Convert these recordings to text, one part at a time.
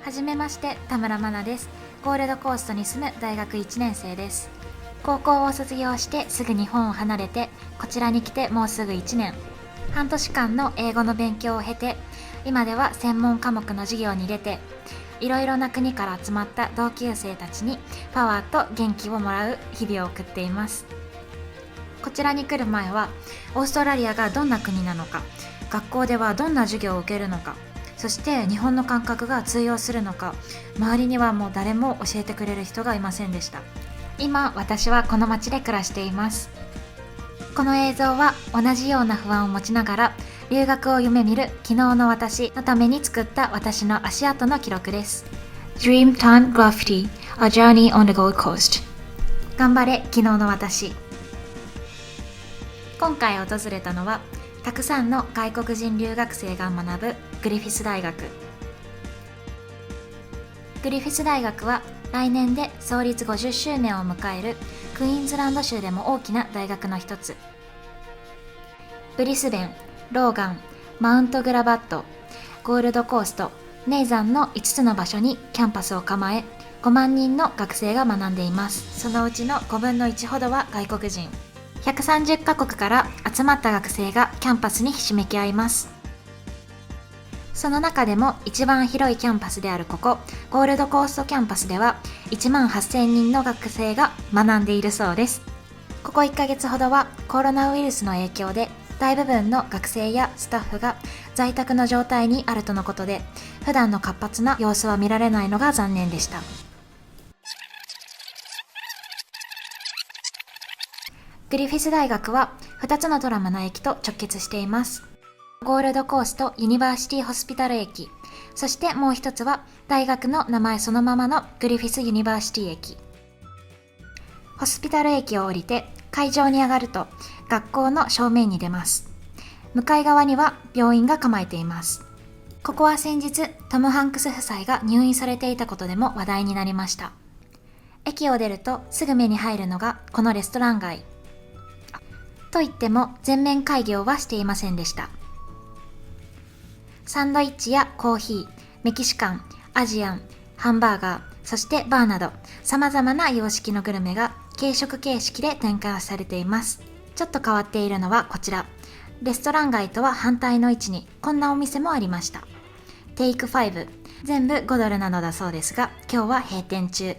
はじめまして、田村真奈です。ゴールドコーストに住む大学1年生です。高校を卒業してすぐ日本を離れて、こちらに来てもうすぐ1年。半年間の英語の勉強を経て、今では専門科目の授業に出て、いろいろな国から集まった同級生たちにパワーと元気をもらう日々を送っています。こちらに来る前は、オーストラリアがどんな国なのか、学校ではどんな授業を受けるのか、そして日本の感覚が通用するのか、周りにはもう誰も教えてくれる人がいませんでした。今、私はこの町で暮らしています。この映像は同じような不安を持ちながら留学を夢見る昨日の私のために作った私の足跡の記録です。 Dreamtime Graffiti A Journey on the Gold Coast。 頑張れ昨日の私。今回訪れたのはたくさんの外国人留学生が学ぶグリフィス大学。グリフィス大学は来年で創立50周年を迎えるクイーンズランド州でも大きな大学の一つ。ブリスベン、ローガン、マウントグラバット、ゴールドコースト、ネイザンの5つの場所にキャンパスを構え、5万人の学生が学んでいます。そのうちの5分の1ほどは外国人。130カ国から集まった学生がキャンパスにひしめき合います。その中でも一番広いキャンパスであるここ、ゴールドコーストキャンパスでは1万8000人の学生が学んでいるそうです。ここ1ヶ月ほどはコロナウイルスの影響で大部分の学生やスタッフが在宅の状態にあるとのことで、普段の活発な様子は見られないのが残念でした。グリフィス大学は2つのトラムの駅と直結しています。ゴールドコーストユニバーシティホスピタル駅、そしてもう一つは大学の名前そのままのグリフィスユニバーシティ駅。ホスピタル駅を降りて会場に上がると学校の正面に出ます。向かい側には病院が構えています。ここは先日トム・ハンクス夫妻が入院されていたことでも話題になりました。駅を出るとすぐ目に入るのがこのレストラン街。と言っても全面開業はしていませんでした。サンドイッチやコーヒー、メキシカン、アジアン、ハンバーガー、そしてバーなど様々な様式のグルメが軽食形式で展開されています。ちょっと変わっているのはこちら。レストラン街とは反対の位置にこんなお店もありました。テイク5、全部5ドルなのだそうですが、今日は閉店中。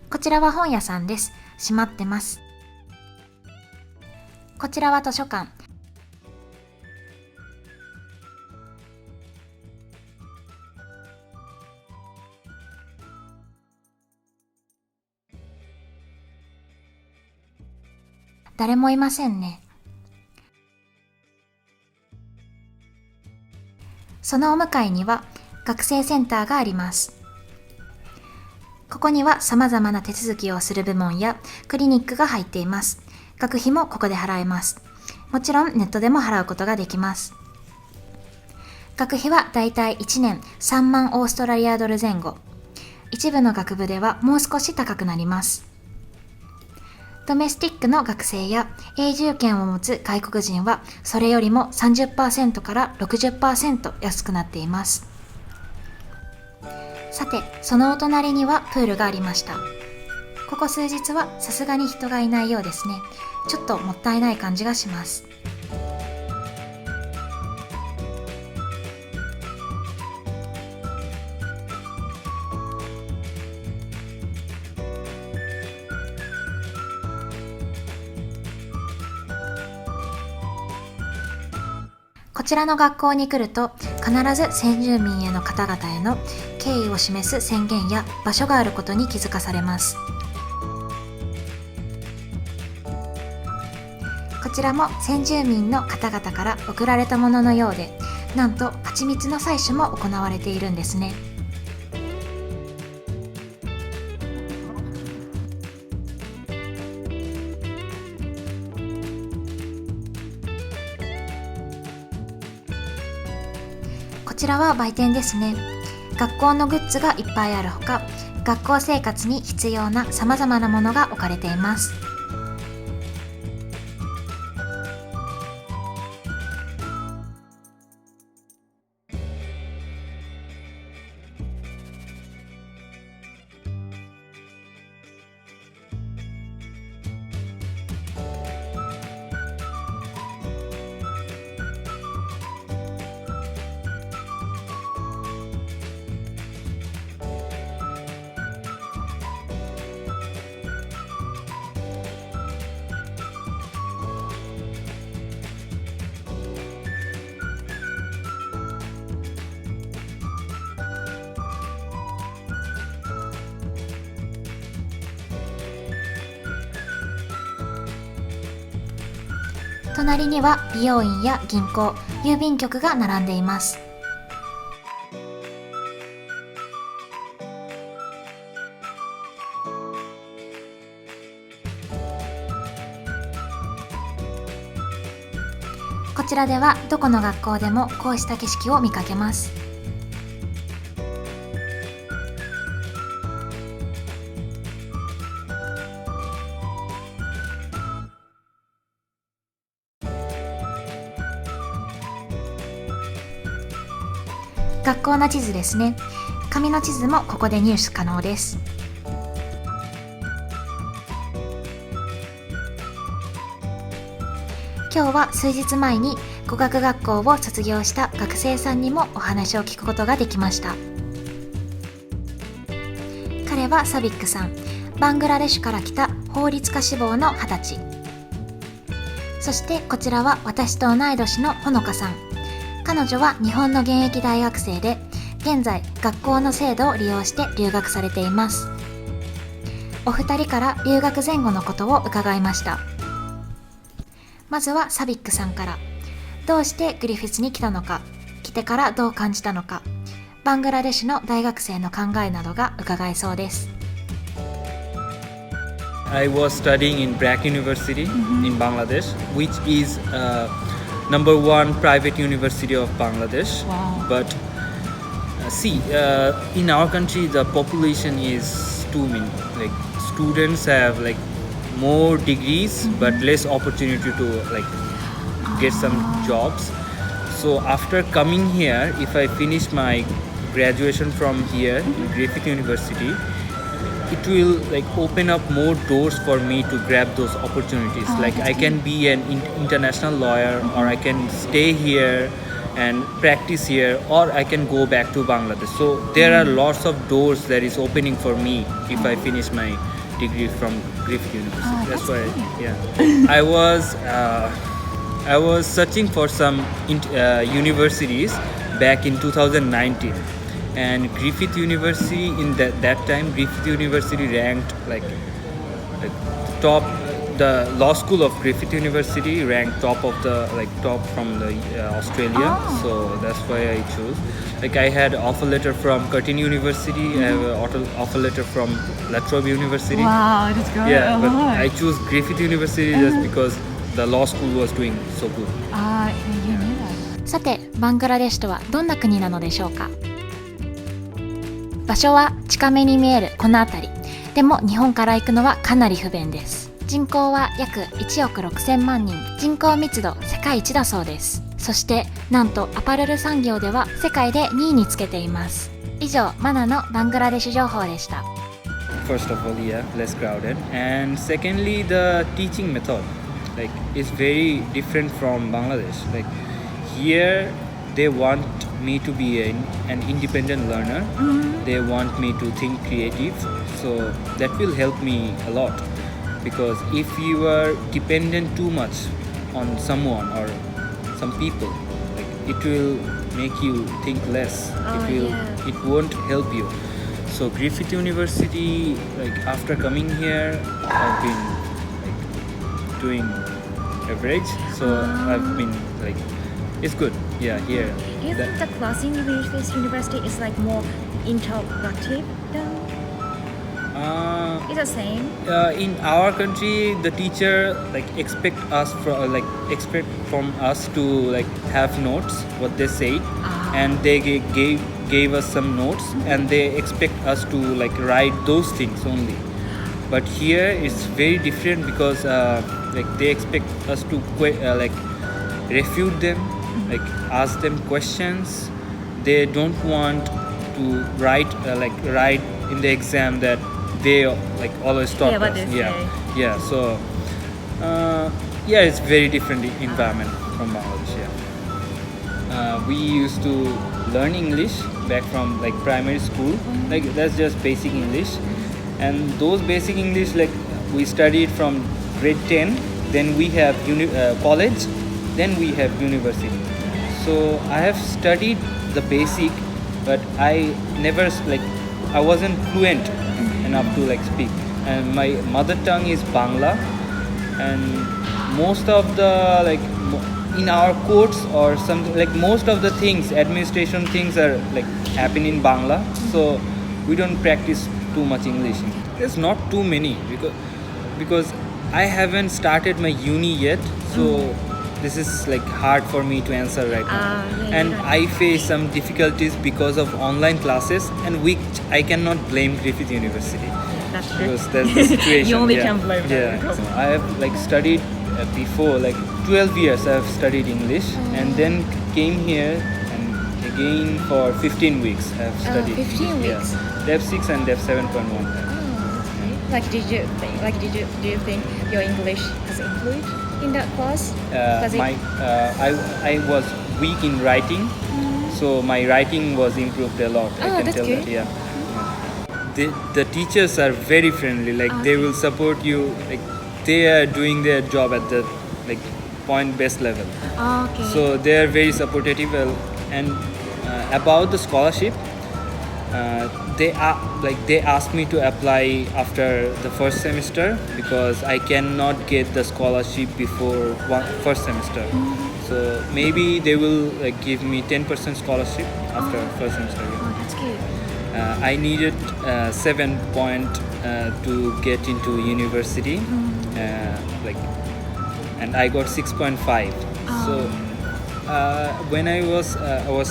こちらは本屋さんです。閉まってます。こちらは図書館。誰もいませんね。そのお向かいには学生センターがあります。ここには様々な手続きをする部門やクリニックが入っています。学費もここで払えます。もちろんネットでも払うことができます。学費はだいたい1年3万オーストラリアドル前後。一部の学部ではもう少し高くなります。ドメスティックの学生や永住権を持つ外国人はそれよりも 30% から 60% 安くなっています。さて、そのお隣にはプールがありました。ここ数日はさすがに人がいないようですね。ちょっともったいない感じがします。こちらの学校に来ると必ず先住民への方々への敬意を示す宣言や場所があることに気づかされます。こちらも先住民の方々から贈られたもののようで、なんと蜂蜜の採取も行われているんですね。こちらは売店ですね。学校のグッズがいっぱいあるほか、学校生活に必要なさまざまなものが置かれています。隣には美容院や銀行、郵便局が並んでいます。こちらではどこの学校でもこうした景色を見かけます。学校の地図ですね。紙の地図もここで入手可能です。今日は数日前に語学学校を卒業した学生さんにもお話を聞くことができました。彼はサビックさん、バングラデシュから来た法律家志望の20歳。そしてこちらは私と同い年のほのかさん。彼女は日本の現役大学生で、現在学校の制度を利用して留学されています。お二人から留学前後のことを伺いました。まずはサビックさんから、どうしてグリフィスに来たのか、来てからどう感じたのか、バングラデシュの大学生の考えなどが伺えそうです。I was studying in BRAC University in Bangladesh, which is number one private university of Bangladesh. Wow. But in our country the population is too many. Like students have like more degrees but less opportunity to like get some jobs. So after coming here, if I finish my graduation from here, Griffith University, it will like open up more doors for me to grab those opportunities. Like I can be an international lawyer, or I can stay here and practice here, or I can go back to Bangladesh. So there are lots of doors that is opening for me if I finish my degree from Griffith University. That's why, yeah. I was searching for some universities back in 2019. And Griffith University in that time, Griffith University ranked like top. The law school of Griffith University ranked top of the top from the Australia. So that's why I chose. Like I had offer letter from Curtin University. I have an offer letter from La Trobe University. Wow, that's great. Yeah, but I chose Griffith University just because the law school was doing so good. You knew that. さて、バングラデシュとはどんな国なのでしょうか。場所は近めに見えるこの辺り。でも日本から行くのはかなり不便です。人口は約1億6000万人。人口密度世界一だそうです。そしてなんとアパレル産業では世界で2位につけています。以上、マナのバングラデシュ情報でした。First of all, yeah, less crowded. And secondly, the teaching method is very different from Bangladesh. Like here they want me to be an independent learner. They want me to think creative, so that will help me a lot, because if you are dependent too much on someone or some people, it will make you think less. It won't help you. So Griffith University, after coming here, I've been doing average, so I've been it's good. Yeah, here. Do you think the class in Griffith University is more interactive than? It's the same. In our country, the teacher like expect from us to like have notes what they said, and they gave us some notes, and they expect us to like write those things only. But here it's very different because like they expect us to like refute them, like ask them questions. They don't want to write in the exam that they like always taught what us. they say. Yeah. So yeah, it's very different environment from Bangladesh. Yeah. We used to learn English back from like primary school. Like that's just basic English, and those basic English like we studied from grade 10. Then we have college. Then we have university. So I have studied the basic, but I never I wasn't fluent enough to like speak. And my mother tongue is Bangla, and most of the in our courts or something like most of the things, administration things are like happen in Bangla. So we don't practice too much English. There's not too many because I haven't started my uni yet. So this is like hard for me to answer right now. And I face some difficulties because of online classes, and which I cannot blame Griffith University. That's true. Because that's the situation. You only can blame them. Yeah. So I have like studied before, like 12 years I have studied English, and then came here and again for 15 weeks I have studied 15 English. weeks. Yeah. Dev 6 and Dev 7.1. Do you think your English has improved in that class? I was weak in writing, so my writing was improved a lot. I can that's tell good. that. Yeah. The teachers are very friendly. Like they will support you. Like they are doing their job at the like point best level. Okay. So they are very supportive. And about the scholarship, they asked me to apply after the first semester because I cannot get the scholarship before first semester. So maybe they will like give me 10% scholarship after first semester. Yeah. That's good. I needed 7 point to get into university, and I got 6.5. So when I was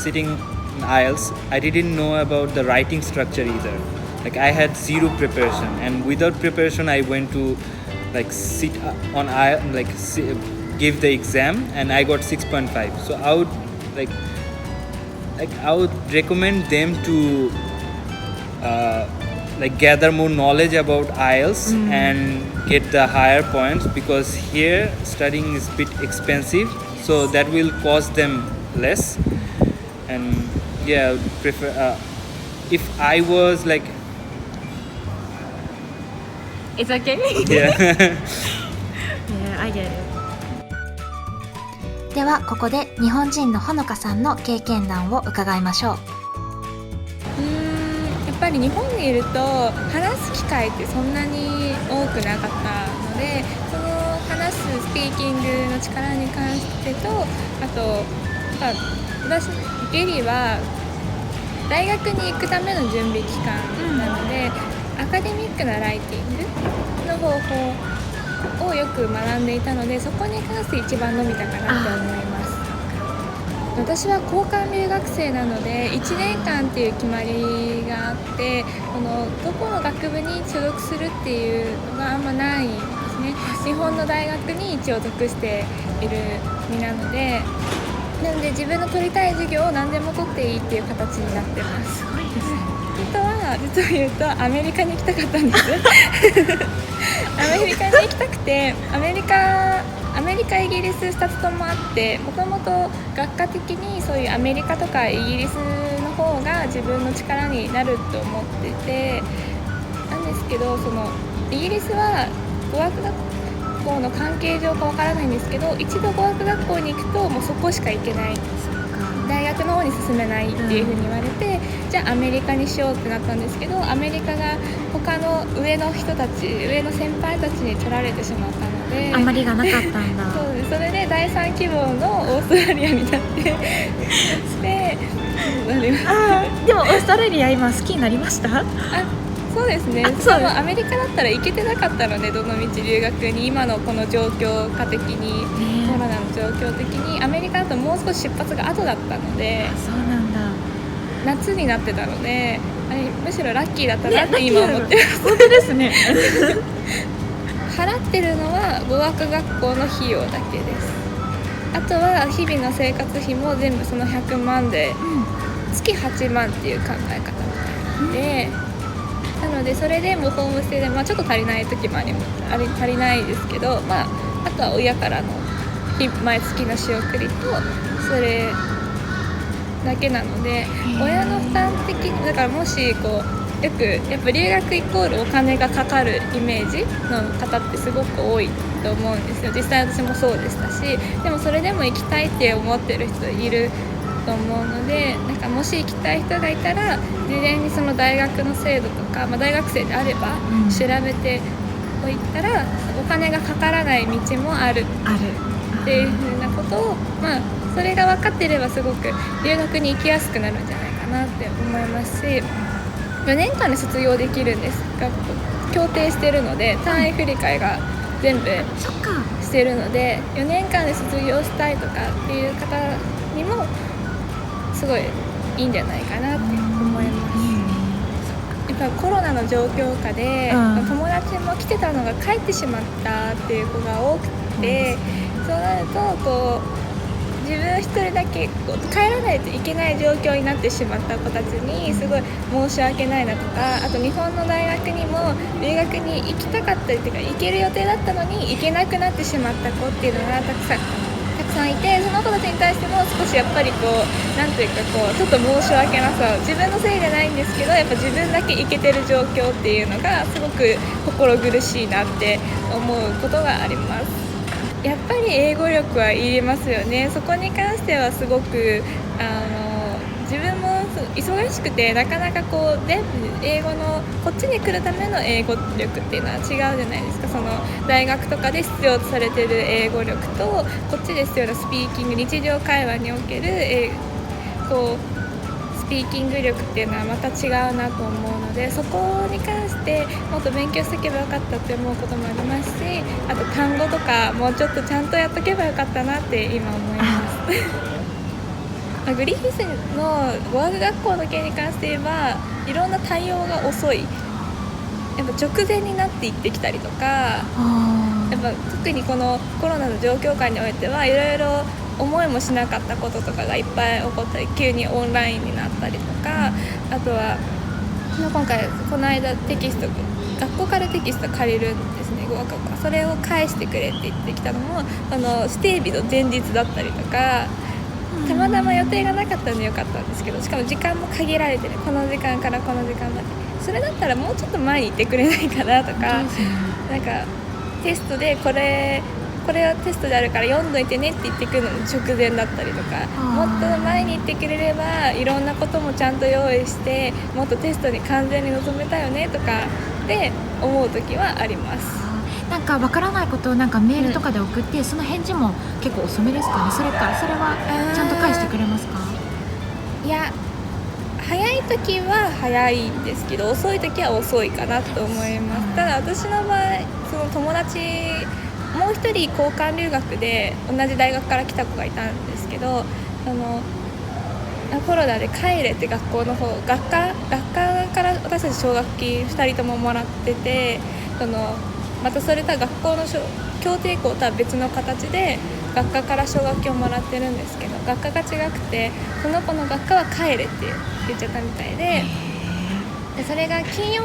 sitting in IELTS, I didn't know about the writing structure either. Like I had zero preparation, and without preparation, I went to like sit on give the exam, and I got 6.5. So I would recommend them to gather more knowledge about IELTS and get the higher points, because here studying is a bit expensive, so that will cost them less. And yeah, I would prefer if I was like It's okay? yeah. Yeah, I get it. ではここで日本人のほのかさんの経験談を伺いましょう。やっぱり日本にいると話す機会ってそんなに多くなかったので、その話すスピーキングの力に関してと、あと私ゲリは大学に行くための準備期間なので、アカデミックなライティングの方法をよく学んでいたので、そこに関して一番伸びたかなと思います。私は交換留学生なので1年間っていう決まりがあって、どこの学部に所属するっていうのがあんまないんですね。日本の大学に一応属している身なので、自分の取りたい授業を何でも取っていいっていう形になってます。実を言うとアメリカに行きたかったんですアメリカに行きたくて、アメリカ、イギリス2つともあって、もともと学科的にそういうアメリカとかイギリスの方が自分の力になると思ってて、なんですけど、イギリスは語学学校の関係上かわからないんですけど、一度語学学校に行くともうそこしか行けない、大学の方に進めないっていう風に言われて、じゃあアメリカにしようってなったんですけど、アメリカが他の上の先輩たちに取られてしまったので、あんまりがなかったんだ。そうです。それで第3希望のオーストラリアになってででもオーストラリア今好きになりました？そうですね。そうですしかもアメリカだったら行けてなかったので、どの道留学に今のこの状況下的に、コロナの状況的にアメリカだともう少し出発が後だったので、そうなんだ。夏になってたので、あれむしろラッキーだったなって今思ってます。本当ですね。払ってるのは語学学校の費用だけです。あとは日々の生活費も全部その100万で月8万っていう考え方みたいで、なのでそれでもうホームステイで、ちょっと足りない時もあり足りないですけど、あとは親からの毎月の仕送りとそれだけなので、親の負担的にだから、もしこうよくやっぱ留学イコールお金がかかるイメージの方ってすごく多いと思うんですよ。実際私もそうでしたし、でもそれでも行きたいって思ってる人いると思うので、なんかもし行きたい人がいたら事前にその大学の制度とか、大学生であれば調べておいたら、お金がかからない道もあるっていう風なことを、それが分かっていればすごく留学に行きやすくなるんじゃないかなって思いますし、4年間で卒業できるんです。学校協定してるので、単位振り替えが全部そっか。してるので、4年間で卒業したいとかっていう方にもすごいいいんじゃないかなって思います。やっぱコロナの状況下で、友達も来てたのが帰ってしまったっていう子が多くて、そうなるとこう自分一人だけこう帰らないといけない状況になってしまった子たちにすごい申し訳ないなとか、あと日本の大学にも留学に行きたかったりというか行ける予定だったのに行けなくなってしまった子っていうのがたくさんいて、その子たちに対しても少しやっぱりこうなんというかこうちょっと申し訳なさ、自分のせいじゃないんですけど、やっぱ自分だけ行けてる状況っていうのがすごく心苦しいなって思うことがあります。やっぱり英語力はいりますよね。そこに関してはすごく自分も忙しくてなかなかこう全部英語のこっちに来るための英語力っていうのは違うじゃないですか。その大学とかで必要とされてる英語力とこっちで必要なスピーキング、日常会話におけるこうスピーキング力っていうのはまた違うなと思うので、そこに関してもっと勉強しておけばよかったって思うこともありますし、あと単語とかもうちょっとちゃんとやっとけばよかったなって今思いますグリフィスの語学学校の件に関して言えばいろんな対応が遅い、やっぱ直前になっていってきたりとか、やっぱ特にこのコロナの状況下においてはいろいろ思いもしなかったこととかがいっぱい起こったり、急にオンラインになったりとか、あとは今回この間テキスト学校からテキスト借りるんですね、語学学校。それを返してくれって言ってきたのも指定日の前日だったりとか、たまたま予定がなかったのでよかったんですけど、しかも時間も限られてね、この時間からこの時間まで、それだったらもうちょっと前に行ってくれないかなとか、なんかテストでこれはテストであるから読んどいてねって言ってくるのに直前だったりとか、もっと前に言ってくれればいろんなこともちゃんと用意してもっとテストに完全に臨めたよねとかで思う時はあります。なんかわからないことをなんかメールとかで送って、その返事も結構遅めですかね。それはちゃんと返してくれますか？いや、早い時は早いんですけど遅い時は遅いかなと思います。ただ私の場合、その友達もう一人交換留学で同じ大学から来た子がいたんですけど、コロナで帰れって学科から私たち奨学金2人とももらってて、またそれとは学校の協定校とは別の形で学科から奨学金をもらってるんですけど、学科が違くてその子の学科は帰れって言っちゃったみたいで、それが金曜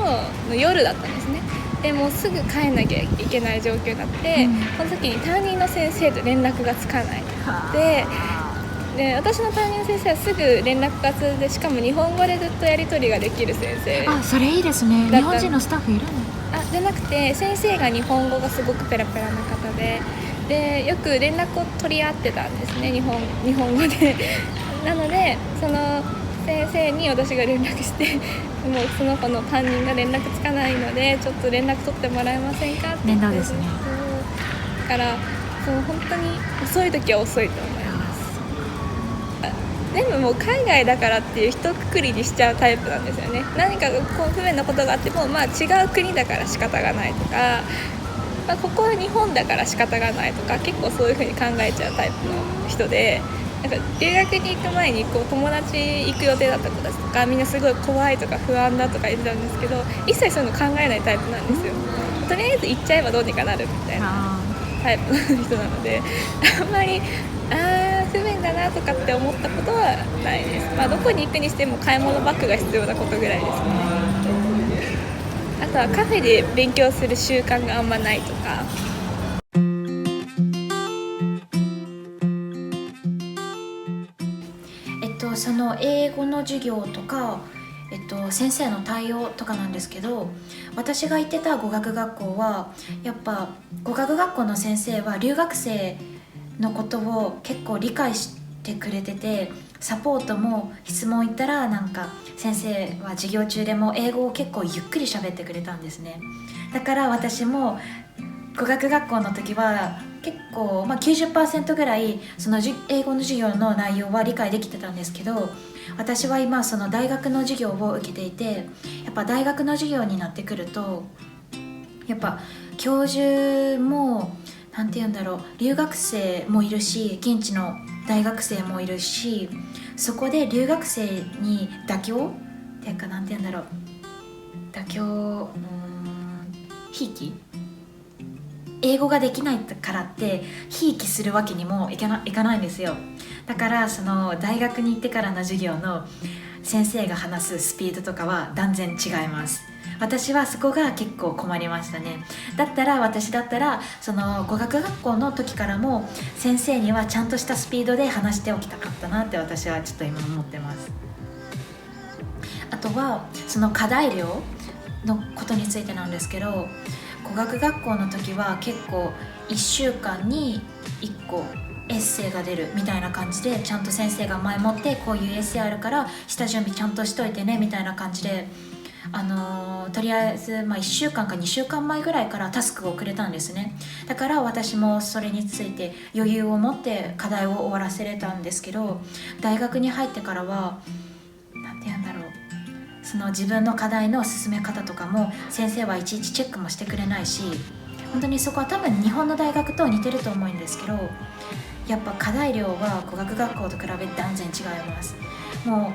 の夜だったんですね。でもうすぐ帰んなきゃいけない状況になって、その時に担任の先生と連絡がつかないで、私の担任の先生はすぐ連絡がついて、しかも日本語でずっとやり取りができる先生。それいいですね。日本人のスタッフいるの？じゃなくて先生が日本語がすごくペラペラな方で、よく連絡を取り合ってたんですね、日本語でなのでその先生に私が連絡してもうその子の担任が連絡つかないのでちょっと連絡取ってもらえませんかって言って。面倒ですね。だから本当に遅い時は遅いと思います。全部もう海外だからっていう一括りにしちゃうタイプなんですよね。何かこう不便なことがあっても、まあ、違う国だから仕方がないとか、まあ、ここは日本だから仕方がないとか、結構そういう風に考えちゃうタイプの人で、なんか留学に行く前にこう友達行く予定だった子たちとかみんなすごい怖いとか不安だとか言ってたんですけど、一切そういうの考えないタイプなんですよ。とりあえず行っちゃえばどうにかなるみたいなタイプの人なので、あんまり不便だなとかって思ったことはないです。まあ、どこに行くにしても買い物バッグが必要なことぐらいですね。あとはカフェで勉強する習慣があんまないとか。その英語の授業とか、先生の対応とかなんですけど、私が行ってた語学学校はやっぱ語学学校の先生は留学生のことを結構理解してくれてて、サポートも質問言ったらなんか先生は授業中でも英語を結構ゆっくり喋ってくれたんですね。だから私も語学学校の時は結構、90% ぐらいその英語の授業の内容は理解できてたんですけど、私は今その大学の授業を受けていて、やっぱ大学の授業になってくるとやっぱ教授もなんて言うんだろう、留学生もいるし現地の大学生もいるし、そこで留学生に妥協っていうか、なんて言うんだろう、妥協ひいき、英語ができないからってひいきするわけにもいかないんですよ。だからその大学に行ってからの授業の先生が話すスピードとかは断然違います。私はそこが結構困りましたね。私だったらその語学学校の時からも先生にはちゃんとしたスピードで話しておきたかったなって私はちょっと今思ってます。あとはその課題量のことについてなんですけど、語学学校の時は結構1週間に1個エッセイが出るみたいな感じで、ちゃんと先生が前もってこういうエッセイあるから下準備ちゃんとしといてねみたいな感じで、とりあえず1週間か2週間前ぐらいからタスクをくれたんですね。だから私もそれについて余裕を持って課題を終わらせれたんですけど、大学に入ってからはなんて言うんだろう、その自分の課題の進め方とかも先生はいちいちチェックもしてくれないし、本当にそこは多分日本の大学と似てると思うんですけど、やっぱ課題量は語学学校と比べて断然違います。も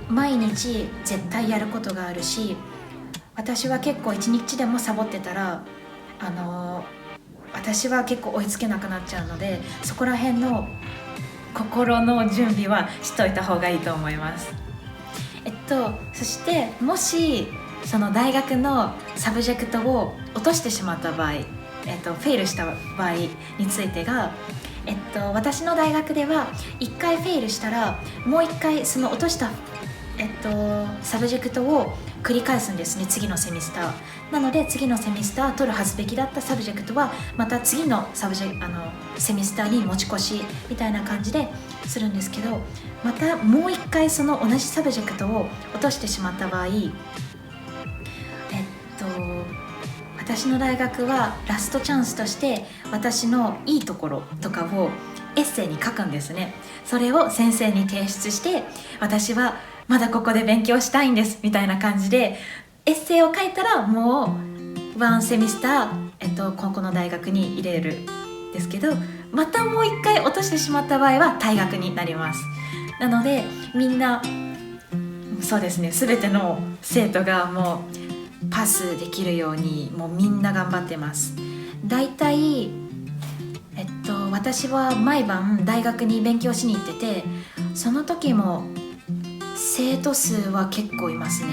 う毎日絶対やることがあるし、私は結構一日でもサボってたら私は結構追いつけなくなっちゃうので、そこら辺の心の準備はしといた方がいいと思います。そしてもしその大学のサブジェクトを落としてしまった場合、フェイルした場合についてが、私の大学では1回フェイルしたらもう1回その落とした、サブジェクトを繰り返すんですね、次のセミスターなので、次のセミスター取るはずべきだったサブジェクトはまた次のセミスターに持ち越しみたいな感じでするんですけど、またもう1回その同じサブジェクトを落としてしまった場合、私の大学はラストチャンスとして私のいいところとかをエッセイに書くんですね。それを先生に提出して、私はまだここで勉強したいんですみたいな感じでエッセイを書いたら、もうワンセミスター、ここの大学に入れるんですけど、またもう1回落としてしまった場合は退学になります。なのでみんなそうですね、全ての生徒がもうパスできるようにもうみんな頑張ってます。だいたい私は毎晩大学に勉強しに行ってて、その時も生徒数は結構いますね。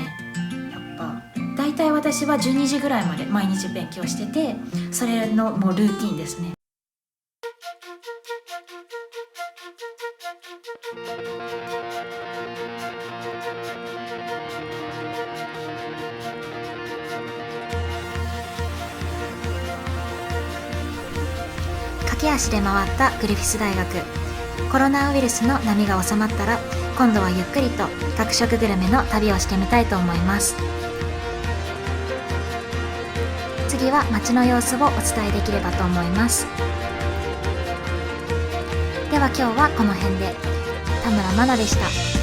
やっぱだいたい私は12時ぐらいまで毎日勉強してて、それのもうルーティンですね。駆け足で回ったグリフィス大学。コロナウイルスの波が収まったら、今度はゆっくりと学食グルメの旅をしてみたいと思います。次は街の様子をお伝えできればと思います。では今日はこの辺で。田村真奈でした。